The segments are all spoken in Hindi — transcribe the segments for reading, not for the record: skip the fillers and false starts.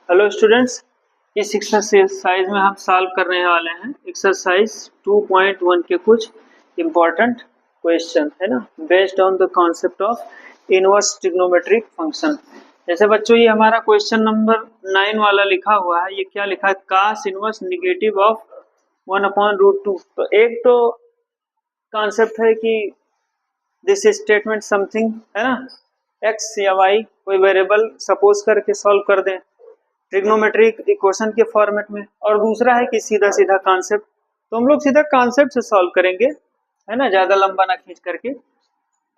हेलो स्टूडेंट्स, इस एक्सरसाइज में हम सॉल्व करने वाले हैं एक्सरसाइज 2.1 के कुछ इम्पोर्टेंट क्वेश्चन है ना, based on the concept of inverse trigonometric function. जैसे बच्चों ये हमारा क्वेश्चन नंबर 9 वाला लिखा हुआ है, ये क्या लिखा है, कास इनवर्स निगेटिव ऑफ 1/√2। तो एक तो कॉन्सेप्ट है कि दिस स्टेटमेंट समथिंग है ना, एक्स या वाई कोई वेरिएबल सपोज करके सॉल्व कर दें ट्रिग्नोमेट्रिक इक्वेशन के फॉर्मेट में, और दूसरा है कि सीधा सीधा कॉन्सेप्ट। तो हम लोग सीधा कॉन्सेप्ट से सॉल्व करेंगे है ना, ज्यादा लंबा ना खींच करके।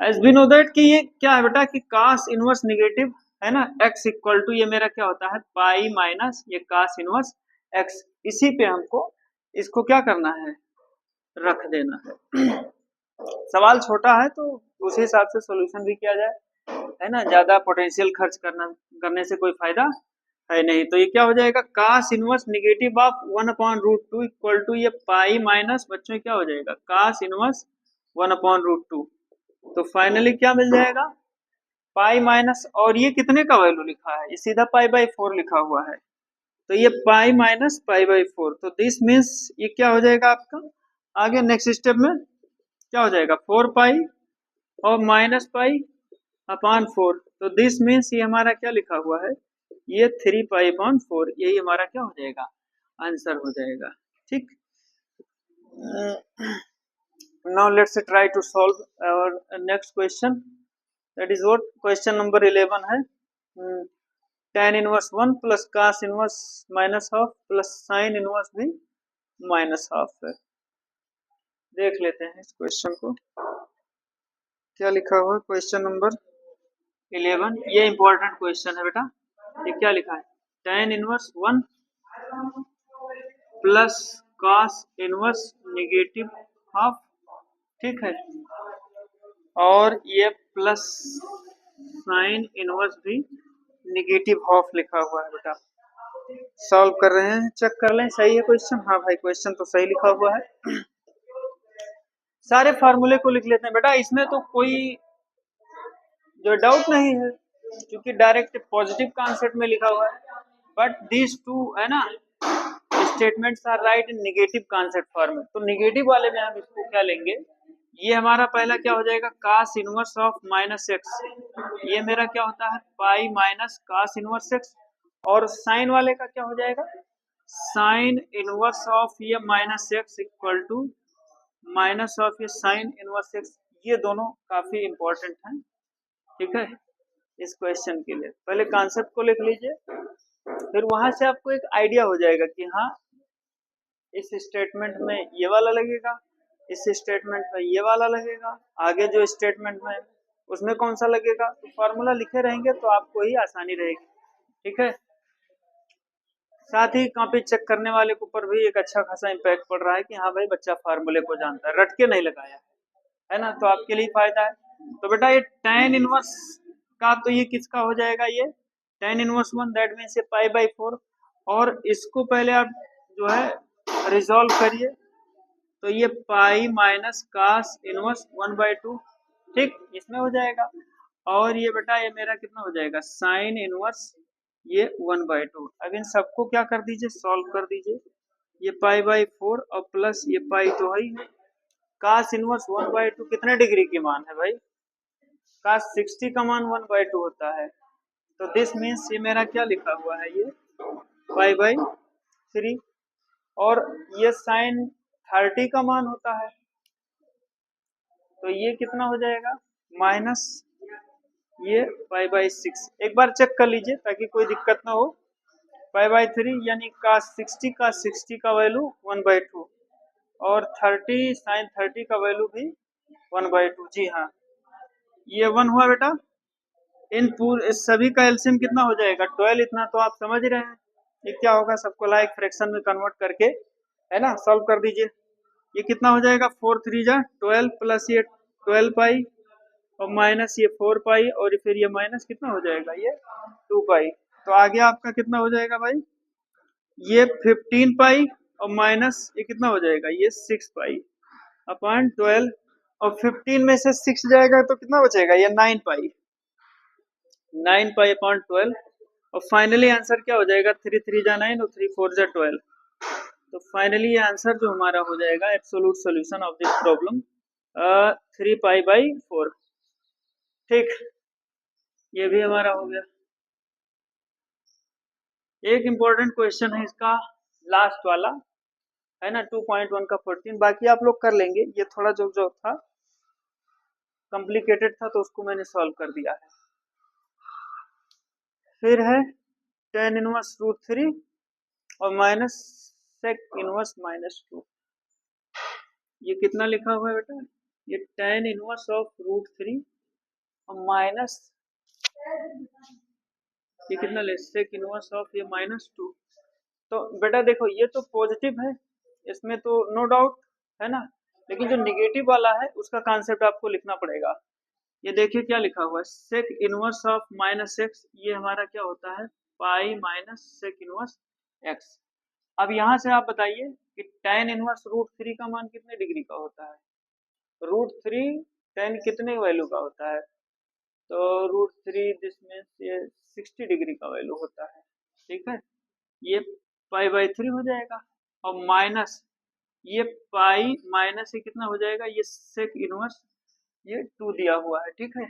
एज वी नो दैट कि ये क्या है बेटा कि कास इनवर्स निगेटिव है ना, एक्स इक्वल टू ये मेरा क्या होता है पाई माइनस ये कास इनवर्स एक्स। इसी पे हमको इसको क्या करना है, रख देना है। सवाल छोटा है तो उस हिसाब से सॉल्यूशन भी किया जाए है ना, ज्यादा पोटेंशियल खर्च करने से कोई फायदा है नहीं। तो ये क्या हो जाएगा, cos inverse negative of 1/√2 equal to ये पाई माइनस बच्चों क्या हो जाएगा कास इनवर्स 1/√2। तो फाइनली क्या मिल जाएगा पाई माइनस, और ये कितने का वैल्यू लिखा है, ये सीधा पाई/4 लिखा हुआ है। तो ये पाई माइनस पाई/4, तो दिस मीन्स ये क्या हो जाएगा आपका आगे नेक्स्ट स्टेप में क्या हो जाएगा 4 पाई और माइनस पाई अपॉन 4। तो दिस मीन्स ये हमारा क्या लिखा हुआ है, ये 3 पाई अपॉन 4, यही हमारा क्या हो जाएगा आंसर हो जाएगा। ठीक, now let's try to solve our next question, that is what question number 11 है। tan inverse 1 plus cos inverse minus half plus sin inverse भी माइनस हाफ है। देख लेते हैं इस क्वेश्चन को, क्या लिखा हुआ है क्वेश्चन नंबर 11। ये इंपॉर्टेंट क्वेश्चन है बेटा। ये क्या लिखा है, tan inverse 1 plus cos inverse negative half, ठीक है, और ये प्लस sin इनवर्स भी नेगेटिव हाफ लिखा हुआ है बेटा। सॉल्व कर रहे हैं, चेक कर लें सही है क्वेश्चन। हाँ भाई क्वेश्चन तो सही लिखा हुआ है। सारे फार्मूले को लिख लेते हैं बेटा, इसमें तो कोई जो डाउट नहीं है क्योंकि डायरेक्ट पॉजिटिव कॉन्सेप्ट में लिखा हुआ है। बट दिस टू है ना statements are right in negative concept form में। तो नेगेटिव वाले में हम इसको क्या लेंगे, ये हमारा पहला क्या हो जाएगा cos inverse of minus x, ये मेरा क्या होता है pi minus cos inverse x, और साइन वाले का क्या हो जाएगा साइन इनवर्स ऑफ ये minus x equal to minus of ये साइन इनवर्स एक्स। ये दोनों काफी इंपॉर्टेंट हैं, ठीक है, इस क्वेश्चन के लिए। पहले कॉन्सेप्ट को लिख लीजिए, फिर वहां से आपको एक आइडिया हो जाएगा कि हाँ इस स्टेटमेंट में ये वाला लगेगा, इस स्टेटमेंट में ये वाला लगेगा, आगे जो स्टेटमेंट में उसमें कौन सा लगेगा। तो फार्मूला लिखे रहेंगे तो आपको ही आसानी रहेगी, ठीक है। साथ ही कॉपी चेक करने वाले के ऊपर भी एक अच्छा खासा इम्पैक्ट पड़ रहा है कि हाँ भाई बच्चा फार्मूले को जानता है, रट के नहीं लगाया है ना, तो आपके लिए फायदा है। तो बेटा ये tan इनवर्स का तो ये किसका हो जाएगा, ये tan इनवर्स 1 दैट मीन्स ये पाई/4, और इसको पहले आप जो है रिजॉल्व करिए। तो ये पाई माइनस कास इनवर्स 1/2, ठीक, इसमें हो जाएगा। और ये बेटा ये मेरा कितना हो जाएगा साइन इनवर्स ये 1/2। अब इन सबको क्या कर दीजिए सॉल्व कर दीजिए, ये पाई/4 और प्लस ये पाई तो है ही है। कास इनवर्स 1/2 कितने डिग्री की मान है भाई, कास 60 का मान 1/2 होता है। तो दिस मीन्स ये मेरा क्या लिखा हुआ है, ये पाई/3, और ये साइन 30 का मान होता है। तो ये कितना हो जाएगा माइनस ये पाई/6। एक बार चेक कर लीजिए ताकि कोई दिक्कत ना हो। पाई/3 यानी कास 60 का वैल्यू 1/2, और 30 साइन 30 का वैल्यू भी 1/2। जी हाँ, ये 1 हुआ बेटा। इन पूरे सभी का एलसीएम कितना हो जाएगा 12। इतना तो आप समझ रहे हैं ये क्या होगा, सबको लाइक फ्रैक्शन में कन्वर्ट करके है ना सॉल्व कर दीजिए। ये कितना हो जाएगा 4 3 जा 12 प्लस ये 12 पाई और माइनस ये 4 पाई, और फिर ये माइनस कितना हो जाएगा ये 2 पाई। तो आगे आपका कितना हो जाएगा भाई, ये 15 पाई और माइनस ये कितना हो जाएगा ये 6 पाई अपॉन 12, और 15 में से 6 जाएगा तो कितना बचेगा ये 9 पाई, 9 पाई अपॉन 12, और फाइनली आंसर क्या हो जाएगा, 3 3 जा 9 और 3 4 जा 12। तो फाइनली ये आंसर जो हमारा हो जाएगा absolute solution of this problem 3π/4। ठीक, ये भी हमारा हो गया। एक इम्पोर्टेंट क्वेश्चन है इसका लास्ट वाला, है ना, 2.1 का 14। बाकी आप लोग कर लेंगे, ये थोड़ा जो था कॉम्प्लिकेटेड था तो उसको मैंने सॉल्व कर दिया है। फिर है tan इनवर्स √3 और माइनस sec इनवर्स -2। ये कितना लिखा हुआ है बेटा, ये tan इनवर्स ऑफ √3 और माइनस ये कितना ले sec इनवर्स ऑफ ये -2। तो बेटा देखो ये तो पॉजिटिव है, इसमें तो नो डाउट है ना, लेकिन जो निगेटिव वाला है उसका कॉन्सेप्ट आपको लिखना पड़ेगा। ये देखिए क्या लिखा हुआ है, सेक इनवर्स ऑफ -x, ये हमारा क्या होता है, pi minus sec inverse x। अब यहाँ से आप बताइए कि tan इनवर्स √3 का मान कितने डिग्री का होता है, √3 tan कितने वैल्यू का होता है, तो √3 दिस मीन्स ये 60 डिग्री का वैल्यू होता है। ठीक है, ये π/3 हो जाएगा और माइनस ये पाई माइनस ये कितना हो जाएगा, ये सेक इनवर्स ये 2 दिया हुआ है। ठीक है,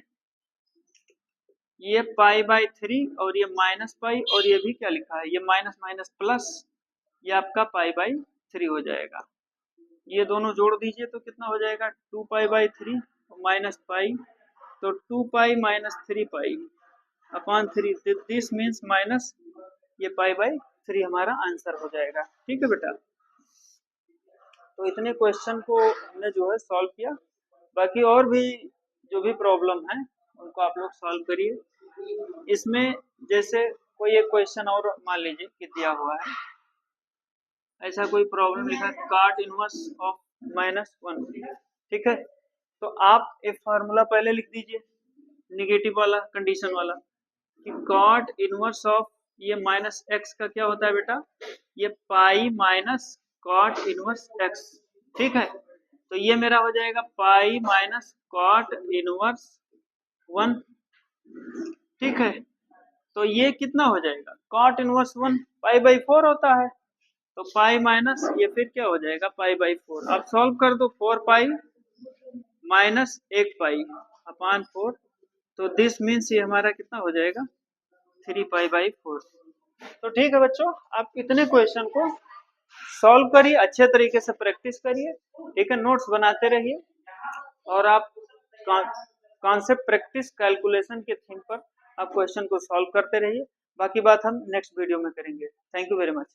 ये π/3 और ये -π और ये भी क्या लिखा है, ये माइनस माइनस प्लस, ये आपका π/3 हो जाएगा। ये दोनों जोड़ दीजिए तो कितना हो जाएगा, 2π/3 -π, तो 2π - 3π अपॉन 3, दिस मीन्स माइनस ये π/3 हमारा आंसर हो जाएगा। ठीक है बेटा, तो इतने क्वेश्चन को हमने जो है सॉल्व किया। बाकी और भी जो भी प्रॉब्लम है उनको आप लोग सॉल्व करिए। इसमें जैसे कोई एक क्वेश्चन और मान लीजिए कि दिया हुआ है, ऐसा कोई प्रॉब्लम लिखा है cot इनवर्स ऑफ -1। ठीक है, तो आप एक फार्मूला पहले लिख दीजिए निगेटिव वाला कंडीशन वाला कि cot इनवर्स ऑफ ये -x का क्या होता है बेटा, ये pi minus cot inverse x। ठीक है, तो ये मेरा हो जाएगा पाई माइनस cot इनवर्स 1। ठीक है, तो ये कितना हो जाएगा, cot इनवर्स 1 π/4 होता है, तो पाई माइनस ये फिर क्या हो जाएगा π/4। अब सॉल्व कर दो, 4π माइनस 1π अपॉन 4, तो दिस मीन्स ये हमारा कितना हो जाएगा 3π/4। तो ठीक है बच्चों, आप इतने क्वेश्चन को सॉल्व करिए, अच्छे तरीके से प्रैक्टिस करिए। ठीक है, नोट्स बनाते रहिए और आप कॉन्सेप्ट प्रैक्टिस कैलकुलेशन के थीम पर आप क्वेश्चन को सॉल्व करते रहिए। बाकी बात हम नेक्स्ट वीडियो में करेंगे। Thank you very much.